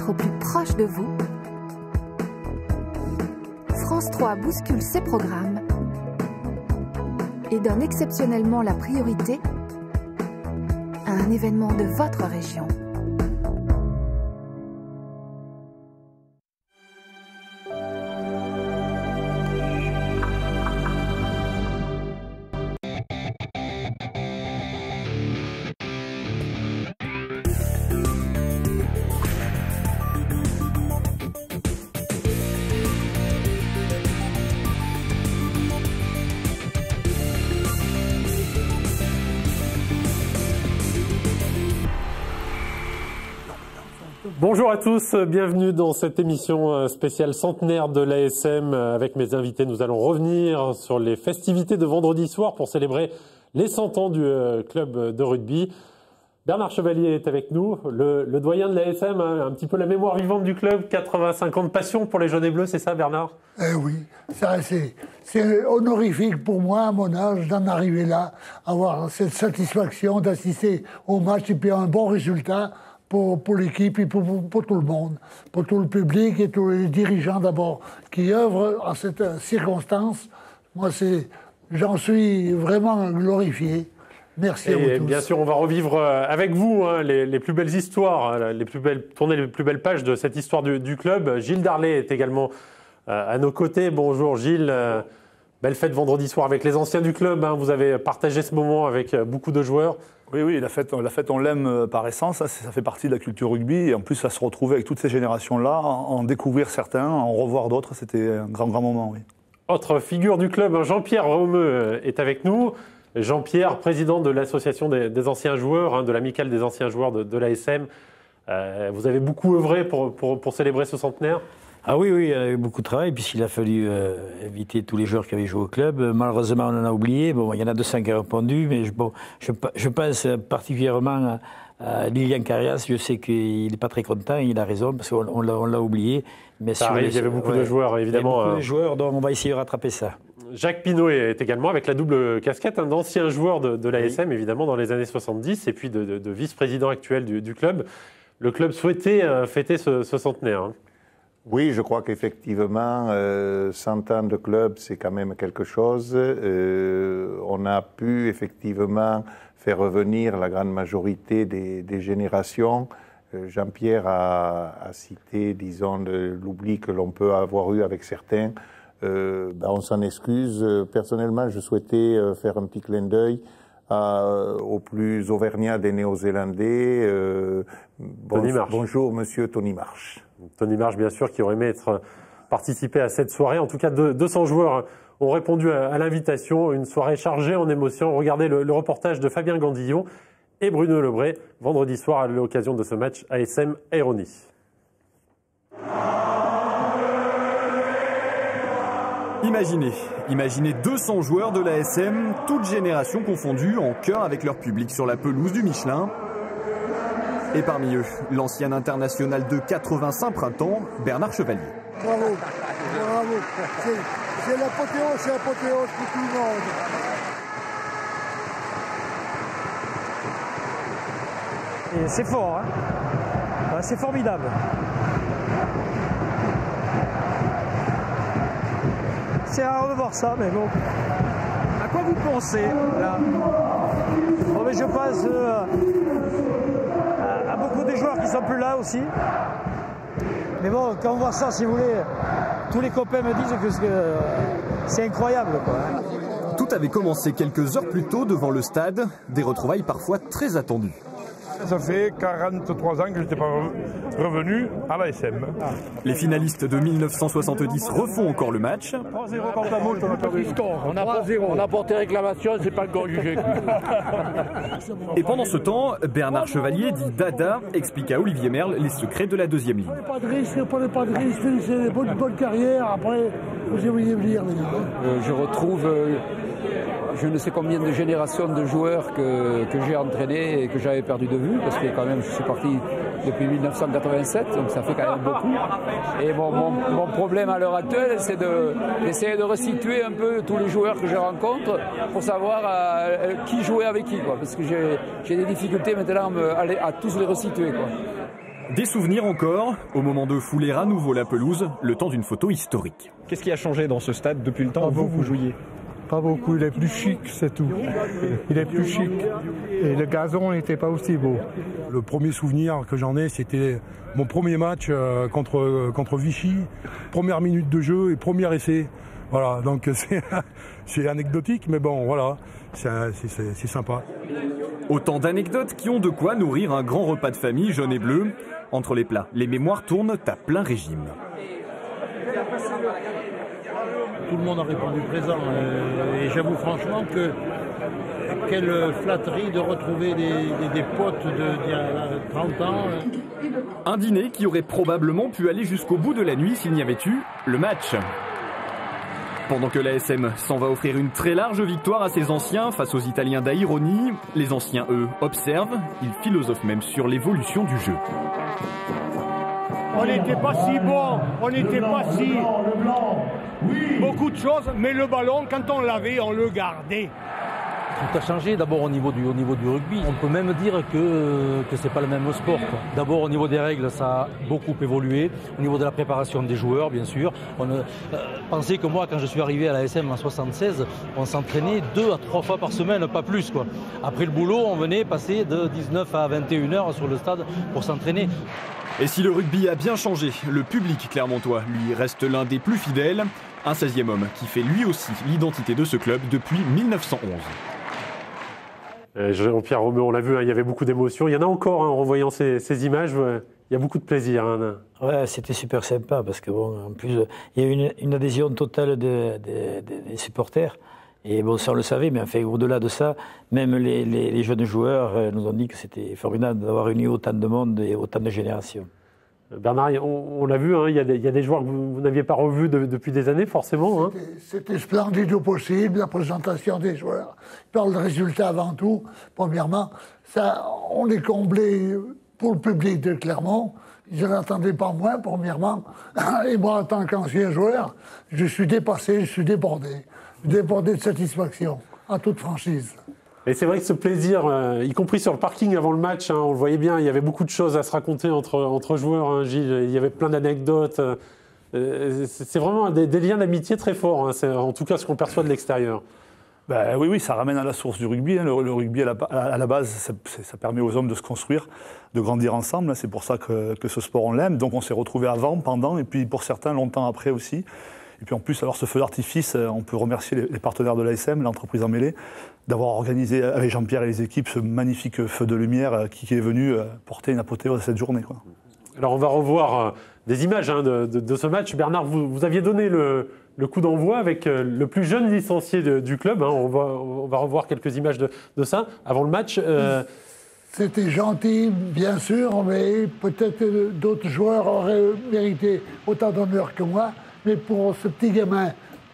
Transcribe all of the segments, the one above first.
au plus proche de vous, France 3 bouscule ses programmes et donne exceptionnellement la priorité à un événement de votre région. Bonjour à tous, bienvenue dans cette émission spéciale centenaire de l'ASM. Avec mes invités, nous allons revenir sur les festivités de vendredi soir pour célébrer les 100 ans du club de rugby. Bernard Chevalier est avec nous, le doyen de l'ASM, un petit peu la mémoire vivante du club, 85 ans de passion pour les jaunes et bleus, c'est ça Bernard? Oui, c'est honorifique pour moi à mon âge d'en arriver là, avoir cette satisfaction d'assister au match et puis à un bon résultat pour l'équipe et pour tout le monde, pour tout le public et tous les dirigeants d'abord qui œuvrent à cette circonstance. Moi, j'en suis vraiment glorifié. Merci à vous tous. Bien sûr, on va revivre avec vous les plus belles histoires, tourner les plus belles pages de cette histoire du club. Gilles Darlet est également à nos côtés. Bonjour Gilles. Belle fête vendredi soir avec les anciens du club. Vous avez partagé ce moment avec beaucoup de joueurs. Oui, la fête on l'aime par essence, ça fait partie de la culture rugby, et en plus à se retrouver avec toutes ces générations-là, en découvrir certains, en revoir d'autres, c'était un grand moment, oui. Autre figure du club, Jean-Pierre Romeu est avec nous. Jean-Pierre, président de l'association des anciens joueurs, de l'amicale des anciens joueurs de l'ASM. Vous avez beaucoup œuvré pour célébrer ce centenaire? Ah oui, il y a eu beaucoup de travail, puisqu'il a fallu inviter tous les joueurs qui avaient joué au club. Malheureusement, on en a oublié. Bon, il y en a 200 qui ont répondu, mais je pense particulièrement à Lilian Carias. Je sais qu'il n'est pas très content, il a raison, parce qu'on l'a oublié. Mais ça arrive, il y avait beaucoup de joueurs, évidemment. Il y avait beaucoup de joueurs, donc on va essayer de rattraper ça. Jacques Pinault est également avec la double casquette, d'ancien joueur de l'ASM, évidemment, dans les années 70, et puis de vice-président actuel du club. Le club souhaitait fêter ce centenaire. Oui, je crois qu'effectivement, 100 ans de club, c'est quand même quelque chose. On a pu effectivement faire revenir la grande majorité des générations. Jean-Pierre a cité, disons, l'oubli que l'on peut avoir eu avec certains. On s'en excuse. Personnellement, je souhaitais faire un petit clin d'œil au plus auvergnat des Néo-Zélandais. Bonjour, monsieur Tony Marsh. Tony Marsh, bien sûr, qui aurait aimé participer à cette soirée. En tout cas, 200 joueurs ont répondu à l'invitation. Une soirée chargée en émotions. Regardez le reportage de Fabien Gandillon et Bruno Lebray, vendredi soir, à l'occasion de ce match ASM Aéronie. Imaginez 200 joueurs de l'ASM, toutes générations confondues, en chœur avec leur public sur la pelouse du Michelin. Et parmi eux, l'ancien international de 85 printemps, Bernard Chevalier. Bravo. C'est l'apothéose pour tout le monde. Et c'est fort, c'est formidable. C'est rare de voir ça, mais bon. À quoi vous pensez, là? Bon, mais je pense à beaucoup des joueurs qui sont plus là aussi. Mais bon, quand on voit ça, si vous voulez, tous les copains me disent que c'est incroyable, quoi. Tout avait commencé quelques heures plus tôt devant le stade, des retrouvailles parfois très attendues. Ça fait 43 ans que je n'étais pas revenu à l'ASM. Les finalistes de 1970 refont encore le match. 3-0 contre la Moult, on a perdu. On a porté réclamation, c'est pas encore jugé. Et pendant ce temps, Bernard Chevalier, dit Dada, explique à Olivier Merle les secrets de la deuxième ligne. Pas de risque, c'est des bonnes carrières. Après, vous devriez venir. Je retrouve je ne sais combien de générations de joueurs que j'ai entraînés et que j'avais perdu de vue, parce que quand même je suis parti depuis 1987, donc ça fait quand même beaucoup. Et mon problème à l'heure actuelle, c'est d'essayer de restituer un peu tous les joueurs que je rencontre pour savoir qui jouait avec qui, quoi, parce que j'ai des difficultés maintenant à tous les restituer, quoi. Des souvenirs encore, au moment de fouler à nouveau la pelouse, le temps d'une photo historique. Qu'est-ce qui a changé dans ce stade depuis le temps où vous jouiez? Pas beaucoup, il est plus chic, c'est tout. Il est plus chic. Et le gazon n'était pas aussi beau. Le premier souvenir que j'en ai, c'était mon premier match contre Vichy. Première minute de jeu et premier essai. Voilà, donc c'est anecdotique, mais bon, voilà, c'est sympa. Autant d'anecdotes qui ont de quoi nourrir un grand repas de famille jaune et bleu. Entre les plats, les mémoires tournent à plein régime. Tout le monde a répondu présent et j'avoue franchement que quelle flatterie de retrouver des potes d'il y a 30 ans. Un dîner qui aurait probablement pu aller jusqu'au bout de la nuit s'il n'y avait eu le match. Pendant que l'ASM s'en va offrir une très large victoire à ses anciens face aux Italiens d'Aironi, les anciens, eux, observent, ils philosophent même sur l'évolution du jeu. On n'était pas si bon, on n'était pas si... Beaucoup de choses, mais le ballon, quand on l'avait, on le gardait. Tout a changé d'abord au niveau du rugby. On peut même dire que c'est pas le même sport. D'abord au niveau des règles, ça a beaucoup évolué. Au niveau de la préparation des joueurs, bien sûr. Pensez que moi, quand je suis arrivé à la SM en 76, on s'entraînait 2 à 3 fois par semaine, pas plus, quoi. Après le boulot, on venait passer de 19 à 21 heures sur le stade pour s'entraîner. Et si le rugby a bien changé, le public clermontois, lui, reste l'un des plus fidèles. Un 16e homme qui fait lui aussi l'identité de ce club depuis 1911. Jean-Pierre Romeu, on l'a vu, hein, il y avait beaucoup d'émotions. Il y en a encore en revoyant ces images. Il y a beaucoup de plaisir. Hein. Ouais, c'était super sympa parce que bon, en plus, il y a eu une adhésion totale des supporters. Et bon, ça on le savait, mais enfin, au-delà de ça, même les jeunes joueurs nous ont dit que c'était formidable d'avoir réuni autant de monde et autant de générations. Bernard, on l'a vu, hein, il y a des joueurs que vous n'aviez pas revus depuis des années, forcément. Hein. C'était splendide au possible, la présentation des joueurs. Je parle de résultats avant tout. Premièrement, ça, on est comblé pour le public de Clermont. Je n'attendais pas moins, premièrement. Et moi, en tant qu'ancien joueur, je suis dépassé, je suis débordé. Débordé de satisfaction, en toute franchise. Et c'est vrai que ce plaisir, y compris sur le parking avant le match, hein, on le voyait bien, il y avait beaucoup de choses à se raconter entre joueurs, hein, Gilles, il y avait plein d'anecdotes. C'est vraiment des liens d'amitié très forts, hein, c'est en tout cas ce qu'on perçoit de l'extérieur. Ben, oui, ça ramène à la source du rugby. Hein. Le rugby, à la base, ça permet aux hommes de se construire, de grandir ensemble. C'est pour ça que ce sport, on l'aime. Donc on s'est retrouvés avant, pendant, et puis pour certains, longtemps après aussi. Et puis en plus, alors ce feu d'artifice, on peut remercier les partenaires de l'ASM, l'entreprise en mêlée, d'avoir organisé avec Jean-Pierre et les équipes ce magnifique feu de lumière qui est venu porter une apothéose à cette journée, quoi. Alors on va revoir des images hein, de ce match. Bernard, vous aviez donné le coup d'envoi avec le plus jeune licencié du club. Hein. On va revoir quelques images de ça avant le match. C'était gentil, bien sûr, mais peut-être que d'autres joueurs auraient mérité autant d'honneur que moi. Mais pour ce petit gamin,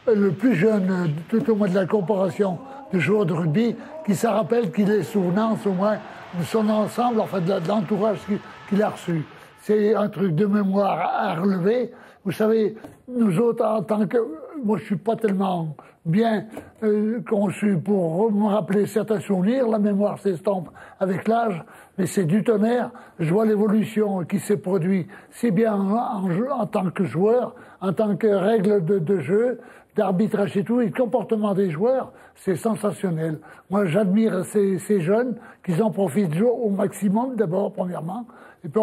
le plus jeune, tout au moins de la corporation de joueurs de rugby, qui se rappelle qu'il ait souvenance au moins de son ensemble, enfin de l'entourage qu'il a reçu. C'est un truc de mémoire à relever. Vous savez, nous autres, en tant que... Moi, je suis pas tellement bien conçu pour me rappeler certains souvenirs. La mémoire s'estompe avec l'âge, mais c'est du tonnerre. Je vois l'évolution qui s'est produite, si bien en tant que joueur, en tant que règle de jeu, d'arbitrage et tout, et de comportement des joueurs, c'est sensationnel. Moi, j'admire ces jeunes qui en profitent au maximum, d'abord, premièrement. Et puis,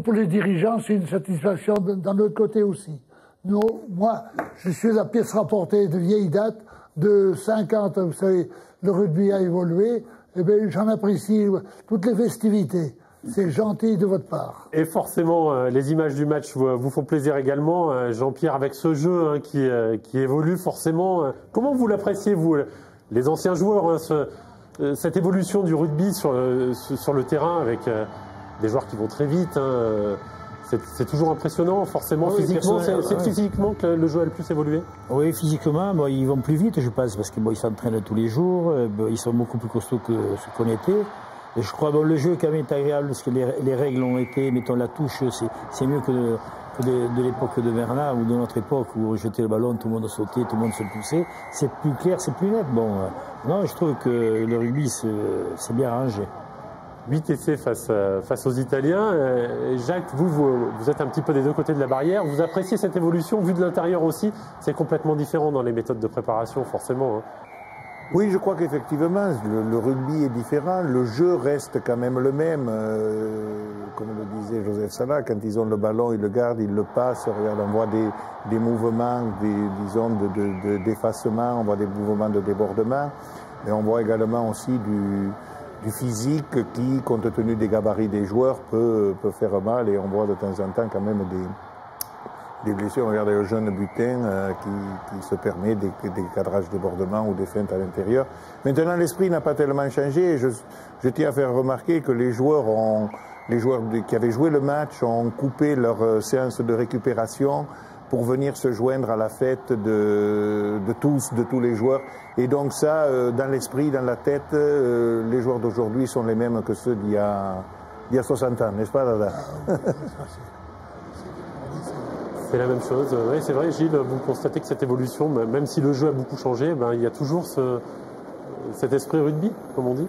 pour les dirigeants, c'est une satisfaction d'un autre côté aussi. Nous, moi, je suis la pièce rapportée de vieille date, de 50, vous savez, le rugby a évolué, et bien j'en apprécie toutes les festivités. C'est gentil de votre part. Et forcément, les images du match vous font plaisir également. Jean-Pierre, avec ce jeu hein, qui évolue forcément, comment vous l'appréciez, vous, les anciens joueurs, hein, cette évolution du rugby sur le terrain avec des joueurs qui vont très vite hein, c'est toujours impressionnant, forcément, oui, physiquement. C'est physiquement que le jeu a le plus évolué? Oui, physiquement, bon, ils vont plus vite, je pense, parce qu'ils s'entraînent tous les jours, ils sont beaucoup plus costauds que ce qu'on était. Et je crois que le jeu quand même est agréable, parce que les règles ont été, mettons la touche, c'est mieux que de l'époque de Bernard, ou de notre époque, où on jetait le ballon, tout le monde sautait, tout le monde se poussait. C'est plus clair, c'est plus net. Bon, non, je trouve que le rugby, c'est bien rangé. 8 essais face aux Italiens. Et Jacques, vous êtes un petit peu des deux côtés de la barrière. Vous appréciez cette évolution, vu de l'intérieur aussi? C'est complètement différent dans les méthodes de préparation, forcément. Hein. Oui, je crois qu'effectivement, le rugby est différent. Le jeu reste quand même le même. Comme le disait Joseph Salah, quand ils ont le ballon, ils le gardent, ils le passent. Regarde, on voit des mouvements, disons, d'effacement, on voit des mouvements de débordement. Et on voit également aussi du physique qui, compte tenu des gabarits des joueurs, peut faire mal. Et on voit de temps en temps quand même des blessures. Regardez le jeune Butin qui se permet des cadrages débordements ou des feintes à l'intérieur. Maintenant, l'esprit n'a pas tellement changé. Et je tiens à faire remarquer que les joueurs qui avaient joué le match ont coupé leur séance de récupération pour venir se joindre à la fête de tous les joueurs. Et donc ça, dans l'esprit, dans la tête, les joueurs d'aujourd'hui sont les mêmes que ceux d'il y a 60 ans, n'est-ce pas, Dada? C'est la même chose. Oui, c'est vrai, Gilles, vous constatez que cette évolution, même si le jeu a beaucoup changé, il y a toujours cet esprit rugby, comme on dit?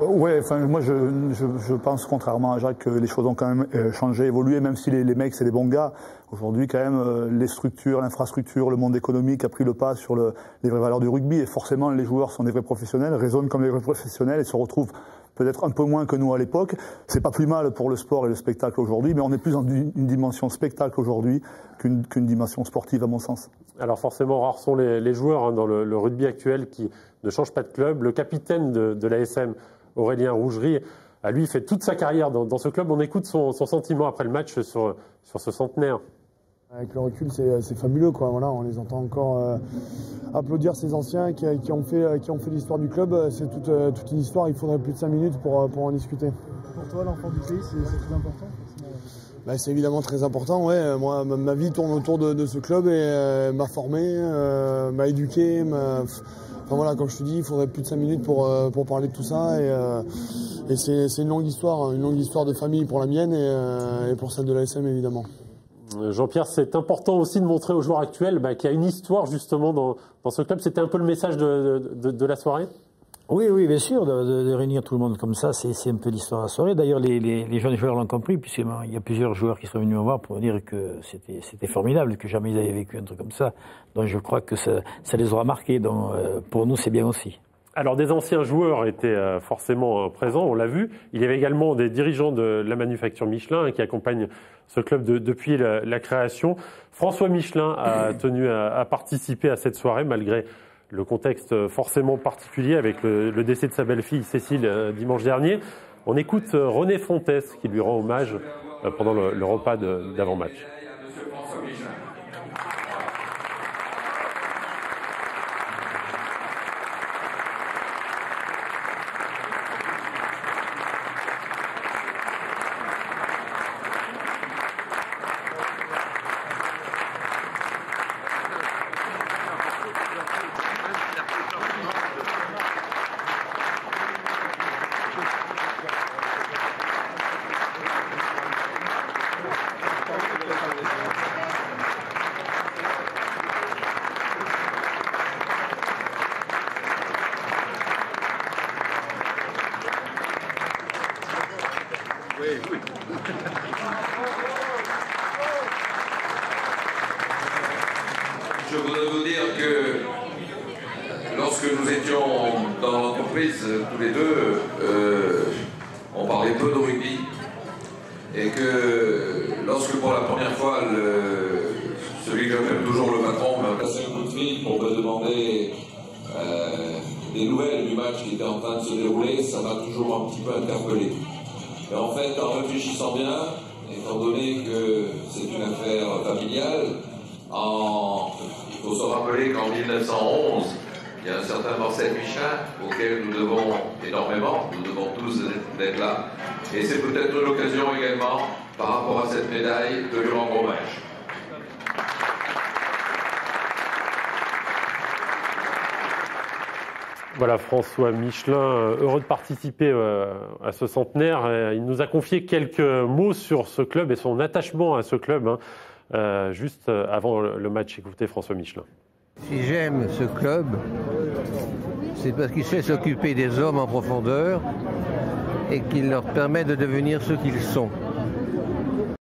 Ouais, enfin, moi je pense, contrairement à Jacques, que les choses ont quand même changé, évolué, même si les mecs c'est des bons gars. Aujourd'hui, quand même, les structures, l'infrastructure, le monde économique a pris le pas sur les vraies valeurs du rugby. Et forcément, les joueurs sont des vrais professionnels, raisonnent comme des vrais professionnels et se retrouvent peut-être un peu moins que nous à l'époque. C'est pas plus mal pour le sport et le spectacle aujourd'hui, mais on est plus dans une dimension spectacle aujourd'hui qu'une dimension sportive, à mon sens. Alors forcément, rares sont les joueurs dans le rugby actuel qui ne changent pas de club. Le capitaine de l'ASM, Aurélien Rougerie, lui fait toute sa carrière dans ce club. On écoute son sentiment après le match sur ce centenaire. Avec le recul, c'est fabuleux, quoi. Voilà, on les entend encore applaudir ces anciens qui ont fait l'histoire du club. C'est toute une histoire. Il faudrait plus de 5 minutes pour en discuter. Pour toi, l'enfant du pays, c'est très important. C'est évidemment très important. Ouais. Moi, ma vie tourne autour de ce club et m'a formé, m'a éduqué. Enfin voilà, comme je te dis, il faudrait plus de 5 minutes pour parler de tout ça. Et c'est une longue histoire de famille pour la mienne et pour celle de l'ASM, évidemment. Jean-Pierre, c'est important aussi de montrer aux joueurs actuels qu'il y a une histoire justement dans ce club. C'était un peu le message de la soirée? Oui, bien sûr, de réunir tout le monde comme ça, c'est un peu l'histoire de la soirée. D'ailleurs, les jeunes joueurs l'ont compris, puisqu'il y a plusieurs joueurs qui sont venus me voir pour dire que c'était formidable, que jamais ils avaient vécu un truc comme ça. Donc je crois que ça les aura marqués, donc pour nous c'est bien aussi. Alors des anciens joueurs étaient forcément présents, on l'a vu. Il y avait également des dirigeants de la manufacture Michelin qui accompagnent ce club depuis la création. François Michelin a tenu à participer à cette soirée malgré le contexte forcément particulier avec le décès de sa belle-fille Cécile dimanche dernier. On écoute René Fontès qui lui rend hommage pendant le repas d'avant-match. Je voudrais vous dire que lorsque nous étions dans l'entreprise, tous les deux, on parlait peu de rugby. Et que lorsque pour la première fois, celui que j'appelle toujours le patron m'a passé un coup de fil pour me demander des nouvelles du match qui était en train de se dérouler, ça m'a toujours un petit peu interpellé. Et en fait, en réfléchissant bien, étant donné que c'est une affaire familiale, il faut se rappeler qu'en 1911, il y a un certain Marcel Michelin auquel nous devons énormément, nous devons tous d'être là. Et c'est peut-être l'occasion également, par rapport à cette médaille, de lui rendre hommage. Voilà, François Michelin, heureux de participer à ce centenaire. Il nous a confié quelques mots sur ce club et son attachement à ce club, juste avant le match. Écoutez François Michelin. Si j'aime ce club, c'est parce qu'il sait s'occuper des hommes en profondeur et qui leur permet de devenir ce qu'ils sont.